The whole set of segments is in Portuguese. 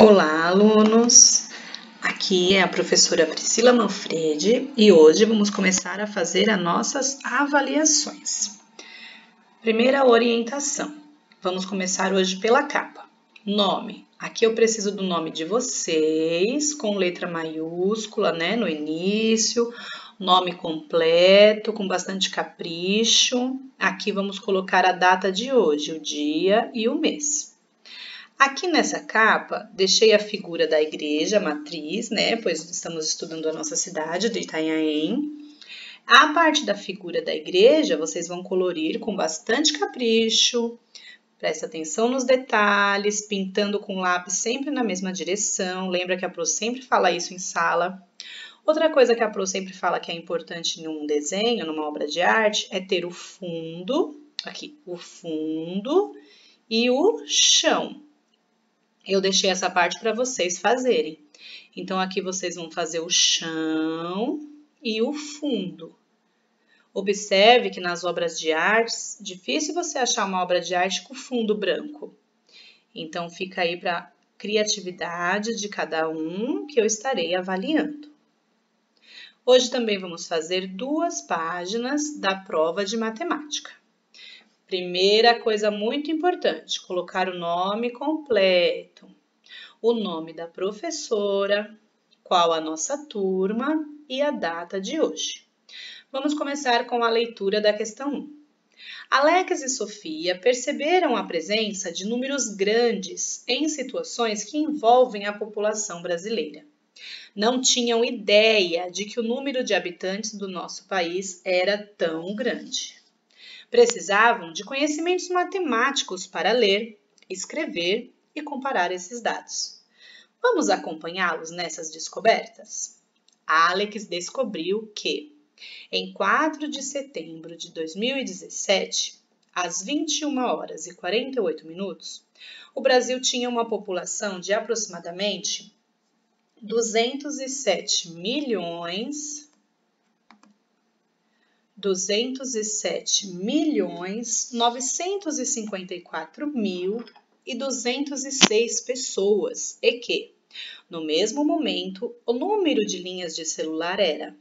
Olá, alunos! Aqui é a professora Priscila Manfredi e hoje vamos começar a fazer as nossas avaliações. Primeira orientação. Vamos começar hoje pela capa. Nome. Aqui eu preciso do nome de vocês, com letra maiúscula, no início. Nome completo, com bastante capricho. Aqui vamos colocar a data de hoje, o dia e o mês. Aqui nessa capa, deixei a figura da igreja matriz, pois estamos estudando a nossa cidade de Itanhaém. A parte da figura da igreja, vocês vão colorir com bastante capricho. Presta atenção nos detalhes, pintando com lápis sempre na mesma direção. Lembra que a Pro sempre fala isso em sala. Outra coisa que a Pro sempre fala que é importante num desenho, numa obra de arte, é ter o fundo, aqui, o fundo e o chão. Eu deixei essa parte para vocês fazerem. Então, aqui vocês vão fazer o chão e o fundo. Observe que nas obras de artes, difícil você achar uma obra de arte com fundo branco. Então, fica aí para a criatividade de cada um que eu estarei avaliando. Hoje também vamos fazer 2 páginas da prova de matemática. Primeira coisa muito importante, colocar o nome completo, o nome da professora, qual a nossa turma e a data de hoje. Vamos começar com a leitura da questão 1. Alex e Sofia perceberam a presença de números grandes em situações que envolvem a população brasileira. Não tinham ideia de que o número de habitantes do nosso país era tão grande. Precisavam de conhecimentos matemáticos para ler, escrever e comparar esses dados. Vamos acompanhá-los nessas descobertas? Alex descobriu que, em 4 de setembro de 2017, às 21 horas e 48 minutos, o Brasil tinha uma população de aproximadamente 207.954.206 pessoas e que, no mesmo momento, o número de linhas de celular era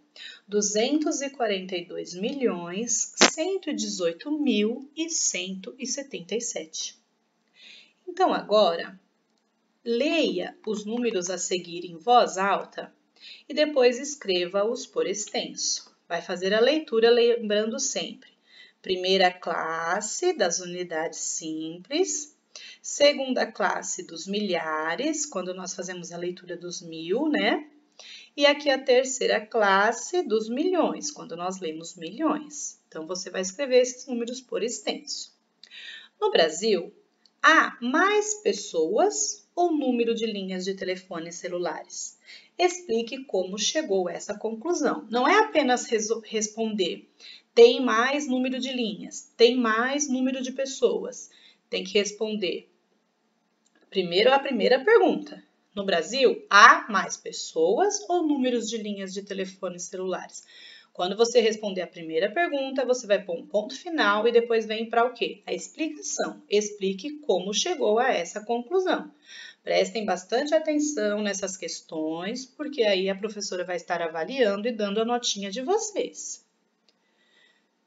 242.118.177. Então, agora, leia os números a seguir em voz alta e depois escreva-os por extenso. Vai fazer a leitura lembrando sempre. Primeira classe das unidades simples, segunda classe dos milhares, quando nós fazemos a leitura dos 1000, E aqui a terceira classe dos milhões, quando nós lemos milhões. Então, você vai escrever esses números por extenso. No Brasil, há mais pessoas ou número de linhas de telefone celulares? Explique como chegou a essa conclusão. Não é apenas responder, tem mais número de linhas, tem mais número de pessoas. Tem que responder primeiro a primeira pergunta. No Brasil, há mais pessoas ou números de linhas de telefone celulares? Quando você responder a primeira pergunta, você vai pôr um ponto final e depois vem para o quê? A explicação. Explique como chegou a essa conclusão. Prestem bastante atenção nessas questões, porque aí a professora vai estar avaliando e dando a notinha de vocês.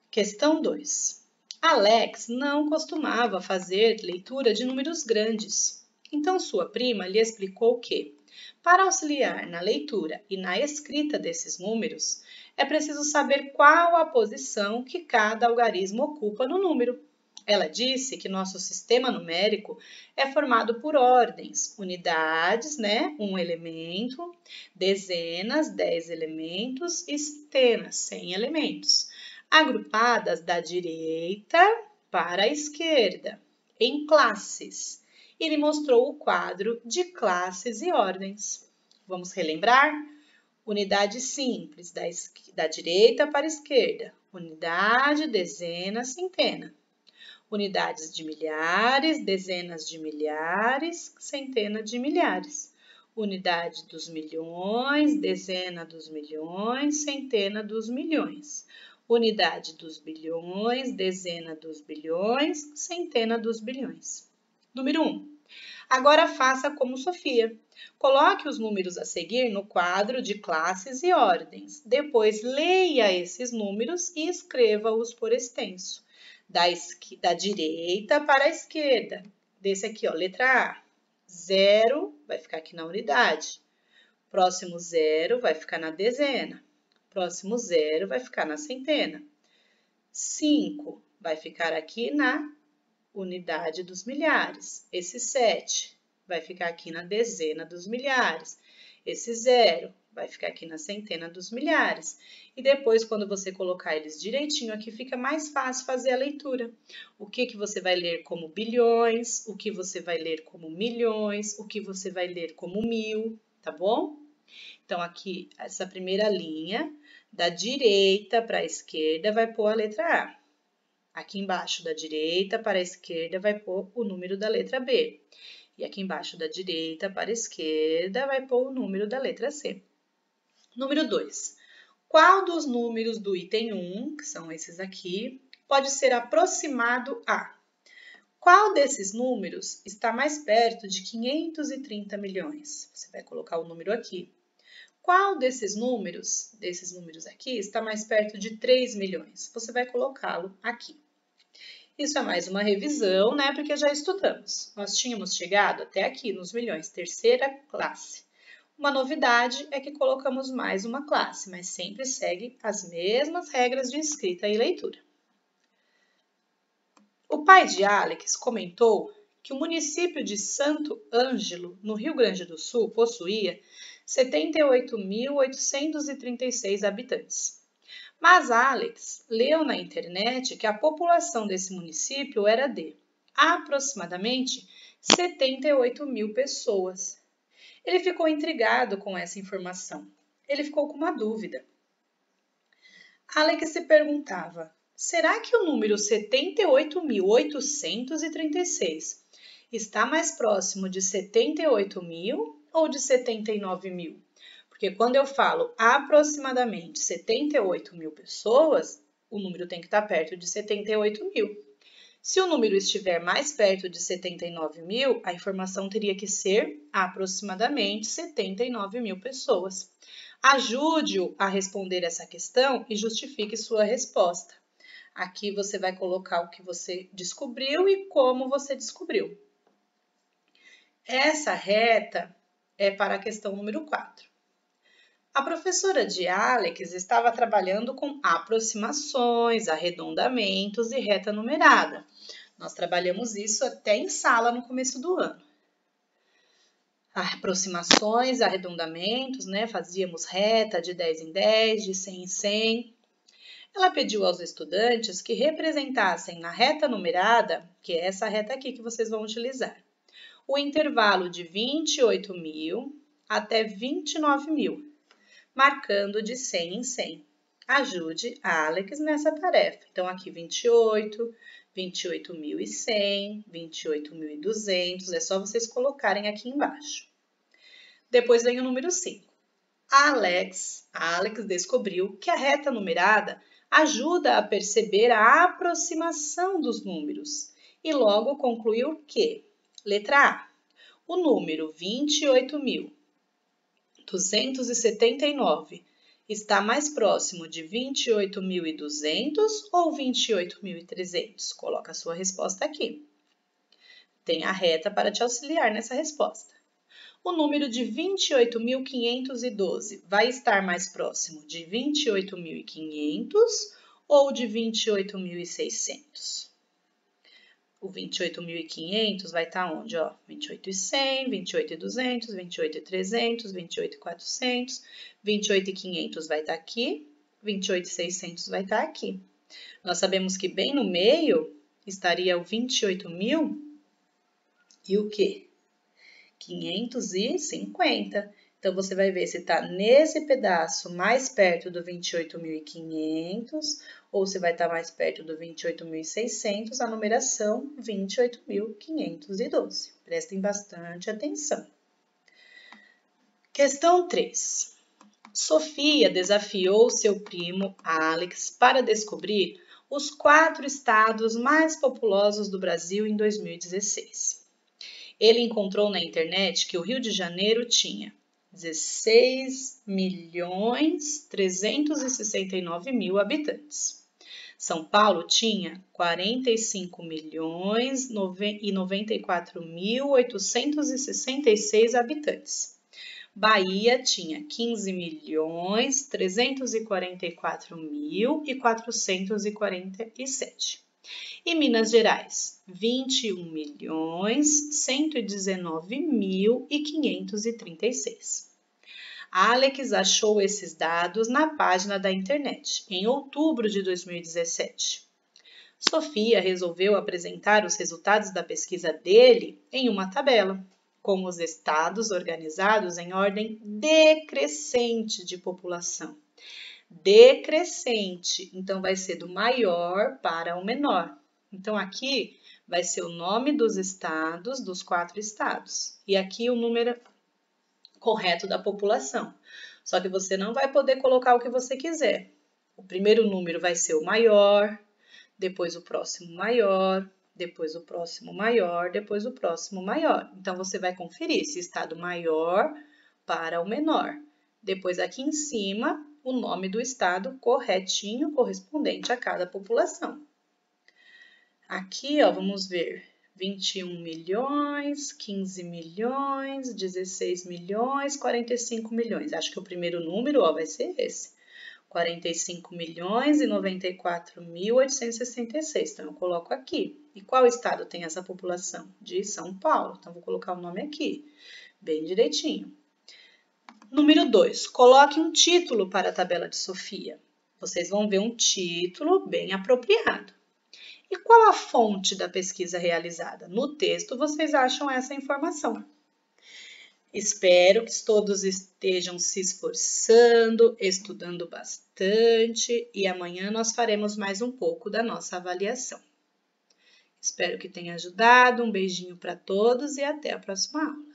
Questão 2. Alex não costumava fazer leitura de números grandes. Então, sua prima lhe explicou que, para auxiliar na leitura e na escrita desses números, é preciso saber qual a posição que cada algarismo ocupa no número. Ela disse que nosso sistema numérico é formado por ordens, unidades, um elemento, dezenas, 10 elementos e centenas, 100 elementos, agrupadas da direita para a esquerda, em classes. Ele mostrou o quadro de classes e ordens. Vamos relembrar? Unidade simples, da direita para a esquerda. Unidade, dezena, centena. Unidades de milhares, dezenas de milhares, centena de milhares. Unidade dos milhões, dezena dos milhões, centena dos milhões. Unidade dos bilhões, dezena dos bilhões, centena dos bilhões. Número 1. Agora faça como Sofia. Coloque os números a seguir no quadro de classes e ordens. Depois leia esses números e escreva-os por extenso. Da direita para a esquerda. Desse aqui, ó, letra A. 0 vai ficar aqui na unidade. Próximo 0 vai ficar na dezena. Próximo 0 vai ficar na centena. 5 vai ficar aqui na unidade dos milhares. Esse 7 vai ficar aqui na dezena dos milhares. Esse 0 vai ficar aqui na centena dos milhares. E depois, quando você colocar eles direitinho aqui, fica mais fácil fazer a leitura. O que você vai ler como bilhões, o que você vai ler como milhões, o que você vai ler como mil, tá bom? Então, aqui, essa primeira linha, da direita para a esquerda, vai pôr a letra A. Aqui embaixo da direita para a esquerda vai pôr o número da letra B. E aqui embaixo da direita para a esquerda vai pôr o número da letra C. Número 2. Qual dos números do item 1, que são esses aqui, pode ser aproximado a? Qual desses números está mais perto de 530 milhões? Você vai colocar o número aqui. Qual desses números aqui, está mais perto de 3 milhões? Você vai colocá-lo aqui. Isso é mais uma revisão, né? Porque já estudamos. Nós tínhamos chegado até aqui nos milhões, terceira classe. Uma novidade é que colocamos mais uma classe, mas sempre segue as mesmas regras de escrita e leitura. O pai de Alex comentou que o município de Santo Ângelo, no Rio Grande do Sul, possuía 78.836 habitantes. Mas Alex leu na internet que a população desse município era de aproximadamente 78 mil pessoas. Ele ficou intrigado com essa informação. Ele ficou com uma dúvida. Alex se perguntava: será que o número 78.836 está mais próximo de 78 mil ou de 79 mil? Porque quando eu falo aproximadamente 78 mil pessoas, o número tem que estar perto de 78 mil. Se o número estiver mais perto de 79 mil, a informação teria que ser aproximadamente 79 mil pessoas. Ajude-o a responder essa questão e justifique sua resposta. Aqui você vai colocar o que você descobriu e como você descobriu. Essa reta é para a questão número 4. A professora de Alex estava trabalhando com aproximações, arredondamentos e reta numerada. Nós trabalhamos isso até em sala no começo do ano. Aproximações, arredondamentos, né? Fazíamos reta de 10 em 10, de 100 em 100. Ela pediu aos estudantes que representassem na reta numerada, que é essa reta aqui que vocês vão utilizar, o intervalo de 28 mil até 29 mil. Marcando de 100 em 100. Ajude a Alex nessa tarefa. Então, aqui 28, 28.100, 28.200. É só vocês colocarem aqui embaixo. Depois vem o número 5. Alex descobriu que a reta numerada ajuda a perceber a aproximação dos números. E logo concluiu que, letra A, o número 28.279 está mais próximo de 28.200 ou 28.300? Coloca a sua resposta aqui. Tem a reta para te auxiliar nessa resposta. O número de 28.512 vai estar mais próximo de 28.500 ou de 28.600? O 28.500 vai estar onde? 28.100, 28.200, 28.300, 28.400, 28.500 vai estar aqui, 28.600 vai estar aqui. Nós sabemos que bem no meio estaria o 28.000 e o quê? 550. Então, você vai ver se está nesse pedaço mais perto do 28.500 ou se vai estar mais perto do 28.600, a numeração 28.512. Prestem bastante atenção. Questão 3. Sofia desafiou seu primo Alex para descobrir os 4 estados mais populosos do Brasil em 2016. Ele encontrou na internet que o Rio de Janeiro tinha 16.369.000 habitantes. São Paulo tinha 45.094.866 habitantes. Bahia tinha 15.344.447. E Minas Gerais, 21.119.536. Alex achou esses dados na página da internet, em outubro de 2017. Sofia resolveu apresentar os resultados da pesquisa dele em uma tabela, com os estados organizados em ordem decrescente de população. Decrescente, então vai ser do maior para o menor. Então, aqui vai ser o nome dos estados, dos 4 estados. E aqui o número correto da população. Só que você não vai poder colocar o que você quiser. O primeiro número vai ser o maior, depois o próximo maior, depois o próximo maior, depois o próximo maior. Então, você vai conferir se está do maior para o menor. Depois, aqui em cima, o nome do estado corretinho, correspondente a cada população. Aqui, ó, vamos ver, 21 milhões, 15 milhões, 16 milhões, 45 milhões. Acho que o primeiro número, ó, vai ser esse. 45.094.866. Então, eu coloco aqui. E qual estado tem essa população? De São Paulo. Então, vou colocar o nome aqui, bem direitinho. Número 2. Coloque um título para a tabela de Sofia. Vocês vão ver um título bem apropriado. E qual a fonte da pesquisa realizada? No texto, vocês acham essa informação. Espero que todos estejam se esforçando, estudando bastante e amanhã nós faremos mais um pouco da nossa avaliação. Espero que tenha ajudado, um beijinho para todos e até a próxima aula.